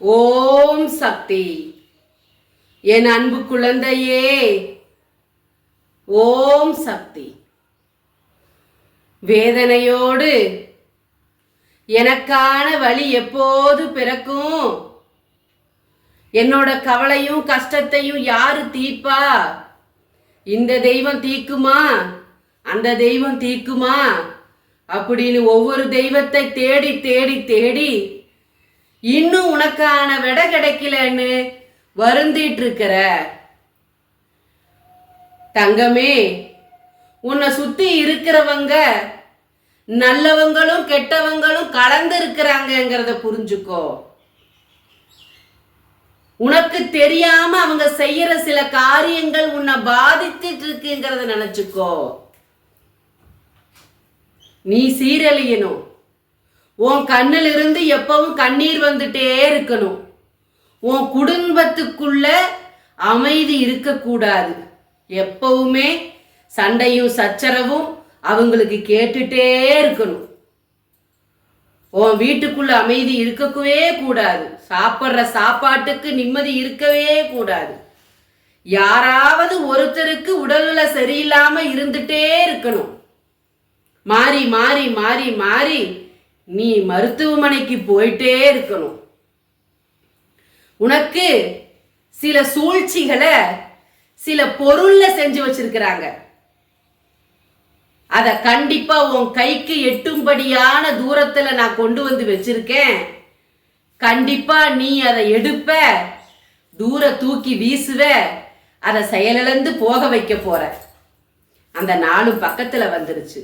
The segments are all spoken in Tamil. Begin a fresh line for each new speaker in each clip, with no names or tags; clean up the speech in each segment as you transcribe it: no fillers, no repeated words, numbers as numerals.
ஓம் சக்தி. என் அன்பு குழந்தையே, ஓம் சக்தி. வேதனையோடு எனக்கான வழி எப்போது பிறக்கும்? என்னோட கவலையும் கஷ்டத்தையும் யாரு தீர்ப்பா? இந்த தெய்வம் தீக்குமா, அந்த தெய்வம் தீக்குமா அப்படின்னு ஒவ்வொரு தெய்வத்தை தேடி தேடி தேடி இன்னும் உனக்கான விடை கிடைக்கலன்னு வருந்திட்டு இருக்கிற தங்கமே, உன்னை சுத்தி இருக்கிறவங்க நல்லவங்களும் கெட்டவங்களும் கலந்து இருக்கிறாங்கிறத புரிஞ்சுக்கோ. உனக்கு தெரியாம அவங்க செய்யற சில காரியங்கள் உன்னை பாதித்துட்டு இருக்குங்கிறத நினைச்சுக்கோ. நீ சீரழியணும். உன் கண்ணில் இருந்து எப்பவும் கண்ணீர் வந்துட்டே இருக்கணும். உன் குடும்பத்துக்குள்ள அமைதி இருக்கக்கூடாது. எப்பவுமே சண்டையும் சச்சரவும் அவங்களுக்கு கேட்டுட்டே இருக்கணும். உன் வீட்டுக்குள்ள அமைதி இருக்கவே கூடாது. சாப்பிட்ற சாப்பாட்டுக்கு நிம்மதி இருக்கவே கூடாது. யாராவது ஒருத்தருக்கு உடல்நிலை சரியில்லாம இருந்துட்டே இருக்கணும். மாறி மாறி மாறி மாறி நீ மருத்துவமனைக்கு போயிட்டே இருக்கணும். உனக்கு சில சூழ்ச்சிகளை சில பொருள்ல செஞ்சு வச்சிருக்கிறாங்க. அத கண்டிப்பா உன் கைக்கு எட்டும்படியான தூரத்துல நான் கொண்டு வந்து வச்சிருக்கேன். கண்டிப்பா நீ அதை எடுப்ப, தூர தூக்கி வீசுவ, அதை செயலிழந்து போக வைக்க போற. அந்த நாளும் பக்கத்துல வந்துருச்சு.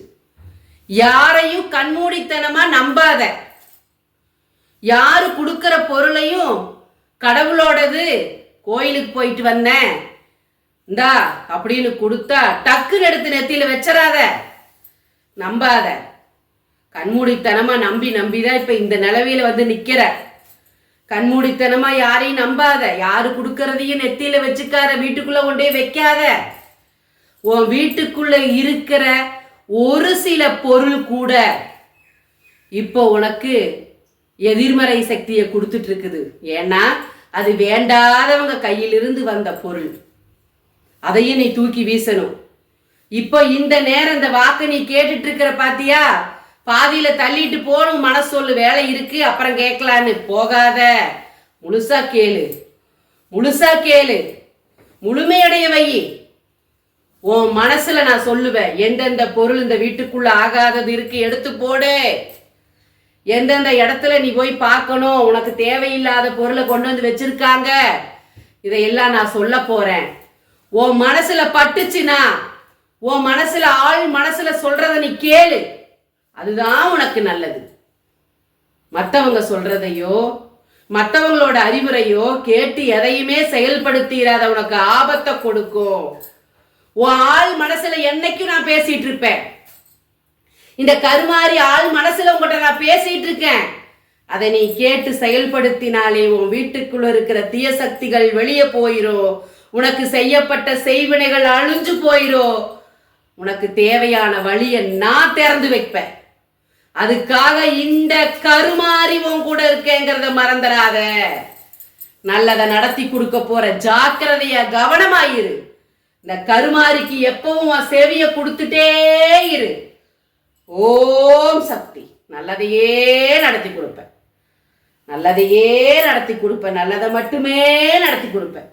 யாரையும் கண்மூடித்தனமா நம்பாத. யாரு கொடுக்கிற பொருளையும் கடவுளோடது, கோயிலுக்கு போயிட்டு வந்தேன் இந்தா அப்படின்னு கொடுத்தா டக்குன்னு எடுத்து நெத்தியில வச்சிடாத, நம்பாத. கண்மூடித்தனமா நம்பி நம்பிதான் இப்ப இந்த நிலவையில வந்து நிக்கிற. கண்மூடித்தனமா யாரையும் நம்பாத. யாரு கொடுக்கறதையும் நெத்தியில வச்சுக்காத, வீட்டுக்குள்ள கொண்டே வைக்காத. உன் வீட்டுக்குள்ள இருக்கிற ஒரு சில பொருள் கூட இப்போ உனக்கு எதிர்மறை சக்தியை கொடுத்துட்டு இருக்குது. ஏன்னா அது வேண்டாதவங்க கையிலிருந்து வந்த பொருள். அதையும் நீ தூக்கி வீசணும். இப்போ இந்த நேரம் இந்த வாக்கு நீ கேட்டுட்டு இருக்கிற பாத்தியா, பாதியில தள்ளிட்டு போகணும். மனசு சொல்லு, வேலை இருக்கு அப்புறம் கேட்கலான்னு போகாத. முழுசா கேளு, முழுசா கேளு, முழுமையடைய வை. உன் மனசுல நான் சொல்லுவேன், எந்தெந்த பொருள் இந்த வீட்டுக்குள்ள ஆகாதது இருக்கு எடுத்து போடு. எந்தெந்த இடத்துல நீ போய் பார்க்கணும், உனக்கு தேவையில்லாத பொருளை கொண்டு வந்து வச்சிருக்காங்க, இதையெல்லாம் நான் சொல்ல போறேன். உன் மனசுல பட்டுச்சுன்னா, உன் மனசுல ஆள் மனசுல சொல்றத நீ கேளு. அதுதான் உனக்கு நல்லது. மற்றவங்க சொல்றதையோ மற்றவங்களோட அறிவுரையோ கேட்டு எதையுமே செயல்படுத்திடாத, உனக்கு ஆபத்தை கொடுக்கும். உன் ஆள் மனசுல என்னைக்கும் நான் பேசிட்டு இருப்பேன். இந்த கருமாறி ஆள் மனசுல உங்ககிட்ட நான் பேசிட்டு இருக்கேன். அதை நீ கேட்டு செயல்படுத்தினாலே உன் வீட்டுக்குள்ள இருக்கிற தீய சக்திகள் வெளியே போயிரும். உனக்கு செய்யப்பட்ட செய்வினைகள் அழிஞ்சு போயிரும். உனக்கு தேவையான வழியை நான் திறந்து வைப்பேன். அதுக்காக இந்த கருமாறி உன் கூட இருக்கேங்கிறத மறந்துடாத. நல்லதை நடத்தி கொடுக்க போற, ஜாக்கிரதையா கவனமாயிரு. இந்த கருமாரிக்கு எப்பவும் செவிய கொடுத்துட்டே இரு. ஓம் சக்தி. நல்லதையே நடத்தி கொடுப்பேன், நல்லதையே நடத்தி கொடுப்பேன், நல்லதை மட்டுமே நடத்தி கொடுப்பேன்.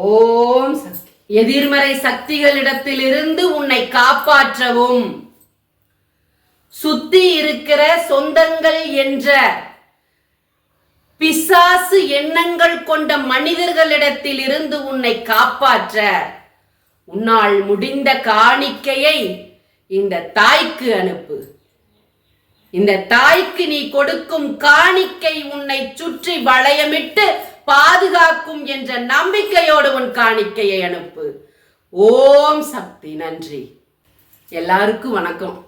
ஓம் சக்தி. எதிர்மறை சக்திகளிடத்திலிருந்து உன்னை காப்பாற்றவும், சுத்தி இருக்கிற சொந்தங்கள் என்ற பிசாசு எண்ணங்கள் கொண்ட மனிதர்களிடத்தில் இருந்து உன்னை காப்பாற்ற உன்னால் முடிந்த காணிக்கையை இந்த தாய்க்கு அனுப்பு. இந்த தாய்க்கு நீ கொடுக்கும் காணிக்கை உன்னை சுற்றி வளையமிட்டு பாதுகாக்கும் என்ற நம்பிக்கையோடு உன் காணிக்கையை அனுப்பு. ஓம் சக்தி. நன்றி. எல்லாருக்கும் வணக்கம்.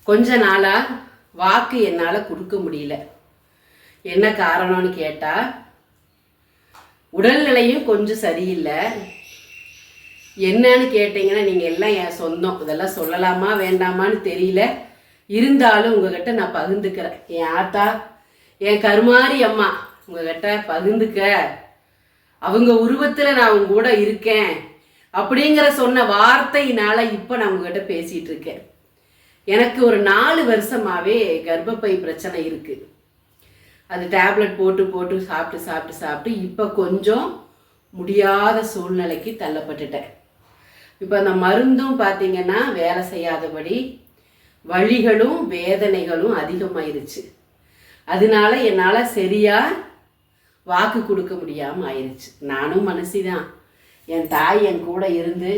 கொஞ்ச நாளா வாக்கு என்னால கொடுக்க முடியல. என்ன காரணம்னு கேட்டா, உடல்நிலையும் கொஞ்சம் சரியில்லை. என்னன்னு கேட்டீங்கன்னா, நீங்க எல்லாம் என் சொந்தம், இதெல்லாம் சொல்லலாமா வேண்டாமான்னு தெரியல. இருந்தாலும் உங்ககிட்ட நான் பகிர்ந்துக்கிறேன். என் ஆத்தா, என் கருமாரி அம்மா உங்ககிட்ட பகிர்ந்துக்க, அவங்க உருவத்தில் நான் உங்க கூட இருக்கேன் அப்படிங்கிற சொன்ன வார்த்தையினால இப்போ நான் உங்ககிட்ட பேசிட்டு இருக்கேன். எனக்கு ஒரு 4 வருஷமாவே கர்ப்பப்பை பிரச்சனை இருக்கு. அது டேப்லெட் போட்டு போட்டு சாப்பிட்டு சாப்பிட்டு சாப்பிட்டு இப்போ கொஞ்சம் முடியாத சூழ்நிலைக்கு தள்ளப்பட்டுட்டேன். இப்போ அந்த மருந்தும் பார்த்தீங்கன்னா வேலை செய்யாதபடி வலிகளும் வேதனைகளும் அதிகமாயிருச்சு. அதனால என்னால் சரியா வாக்கு கொடுக்க முடியாமல் ஆயிடுச்சு. நானும் மனசுதான், என் தாய் என் கூட இருந்து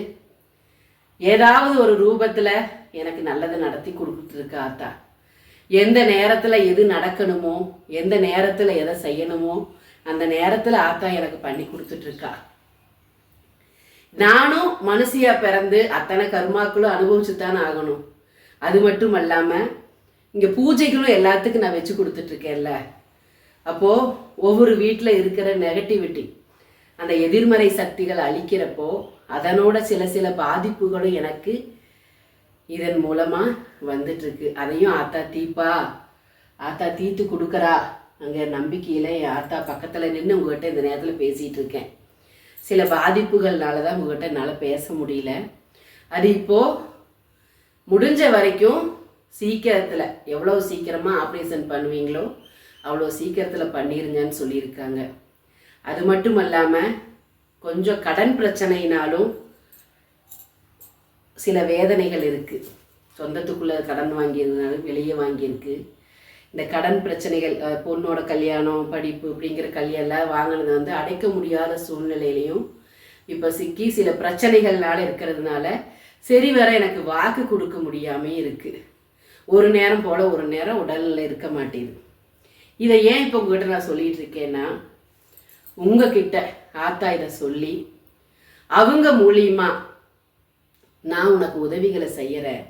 ஏதாவது ஒரு ரூபத்தில் எனக்கு நல்லதை நடத்தி கொடுத்துட்ருக்கா ஆத்தா. எந்த நேரத்தில் எது நடக்கணுமோ, எந்த நேரத்தில் எதை செய்யணுமோ அந்த நேரத்தில் ஆத்தா எனக்கு பண்ணி கொடுத்துட்ருக்கா. நானும் மனுஷியா பிறந்து அத்தனை கர்மாக்களும் அனுபவிச்சுத்தானே ஆகணும். அது மட்டும் அல்லாமல் இங்கே பூஜைகளும் எல்லாத்துக்கும் நான் வச்சு கொடுத்துட்ருக்கேன்ல. அப்போது ஒவ்வொரு வீட்டில் இருக்கிற நெகட்டிவிட்டி, அந்த எதிர்மறை சக்திகளை அழிக்கிறப்போ அதனோட சில பாதிப்புகளும் எனக்கு இதன் மூலமாக வந்துட்டுருக்கு. அதையும் ஆத்தா தீப்பா, ஆத்தா தீர்த்து கொடுக்குறா அங்கே நம்பிக்கையில் என் ஆத்தா பக்கத்தில் நின்று உங்கள்கிட்ட இந்த நேரத்தில் பேசிகிட்டு இருக்கேன். சில பாதிப்புகள்னால தான் உங்கள்கிட்ட என்னால் பேச முடியல. அது இப்போது முடிஞ்ச வரைக்கும் சீக்கிரத்தில், எவ்வளோ சீக்கிரமாக ஆப்ரேஷன் பண்ணுவீங்களோ அவ்வளோ சீக்கிரத்தில் பண்ணிருங்கன்னு சொல்லியிருக்காங்க. அது மட்டும் இல்லாமல் கொஞ்சம் கடன் பிரச்சனையினாலும் சில வேதனைகள் இருக்குது. சொந்தத்துக்குள்ளே கடன் வாங்கியிருந்தாலும் வெளியே வாங்கியிருக்கு. இந்த கடன் பிரச்சனைகள், பொண்ணோட கல்யாணம், படிப்பு அப்படிங்கிற கல்யாணம் வாங்கினது வந்து அடைக்க முடியாத சூழ்நிலையிலையும் இப்போ சிக்கி சில பிரச்சனைகள்னால இருக்கிறதுனால சரி வர எனக்கு வாக்கு கொடுக்க முடியாமே இருக்குது. ஒரு நேரம் போல் ஒரு நேரம் உடலில் இருக்க மாட்டேங்குது. இதை ஏன் இப்போ உங்ககிட்ட நான் சொல்லிகிட்டு இருக்கேன்னா, உங்ககிட்ட ஆத்தா இதை சொல்லி அவங்க மூலியமா நான் உனக்கு உதவிகளை செய்கிறேன்,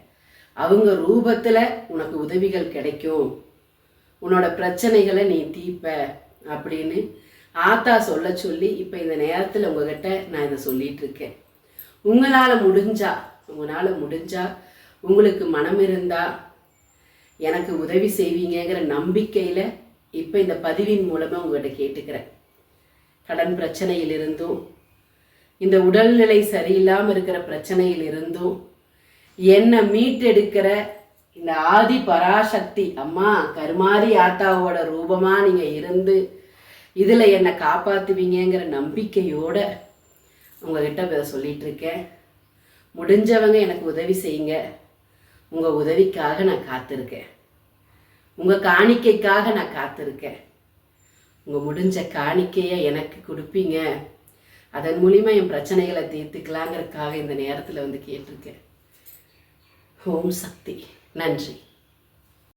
அவங்க ரூபத்தில் உனக்கு உதவிகள் கிடைக்கும், உன்னோட பிரச்சனைகளை நீ தீர்ப்ப அப்படின்னு ஆத்தா சொல்ல சொல்லி இப்போ இந்த நேரத்தில் உங்ககிட்ட நான் இதை சொல்லிட்டு இருக்கேன். உங்களால் முடிஞ்சா உங்களுக்கு மனம் இருந்தா எனக்கு உதவி செய்வீங்கிற நம்பிக்கையில் இப்போ இந்த பதிவின் மூலமாக உங்கள்கிட்ட கேட்டுக்கிறேன். கடன் பிரச்சனையிலிருந்தும் இந்த உடல்நிலை சரியில்லாமல் இருக்கிற பிரச்சனையிலிருந்தும் என்னை மீட்டெடுக்கிற இந்த ஆதி பராசக்தி அம்மா கருமாரி ஆத்தாவோட ரூபமாக நீங்கள் இருந்து இதில் என்னை காப்பாற்றுவீங்கிற நம்பிக்கையோடு உங்கள்கிட்ட இதை சொல்லிகிட்டு இருக்கேன். முடிஞ்சவங்க எனக்கு உதவி செய்யுங்க. உங்கள் உதவிக்காக நான் காத்திருக்கேன். உங்கள் காணிக்கைக்காக நான் காத்திருக்கேன். உங்கள் முடிஞ்ச காணிக்கையை எனக்கு கொடுப்பீங்க, அதன் மூலிமா என் பிரச்சனைகளை தீர்த்துக்கலாங்கிறதுக்காக இந்த நேரத்தில் வந்து கேட்டிருக்கேன். ஓம் சக்தி. நன்றி.